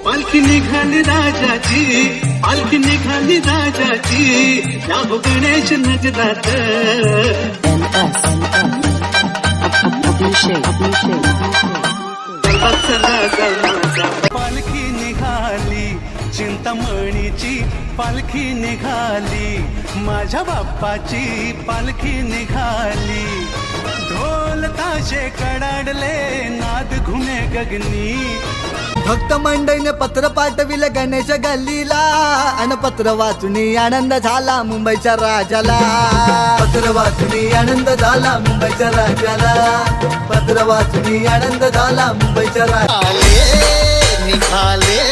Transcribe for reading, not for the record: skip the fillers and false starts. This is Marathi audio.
पालखी निघाली राजाची, पालखी निघाली राजाची, जागो गणेश नजरात. पालखी निघाली चिंतामणीची, पालखी निघाली माझ्या बाप्पाची, पालखी निघाली. ढोल ताशे कडाडले, नाद घुमे गगनी. भक्त मंडळीने पत्र पाठविले गणेश गल्लीला, अन पत्र वाचुनी आनंद झाला मुंबईच्या राजाला. पत्र वाचुनी आनंद झाला मुंबईच्या राजाला, पत्र वाचुनी आनंद झाला मुंबईच्या राजाला. निघाले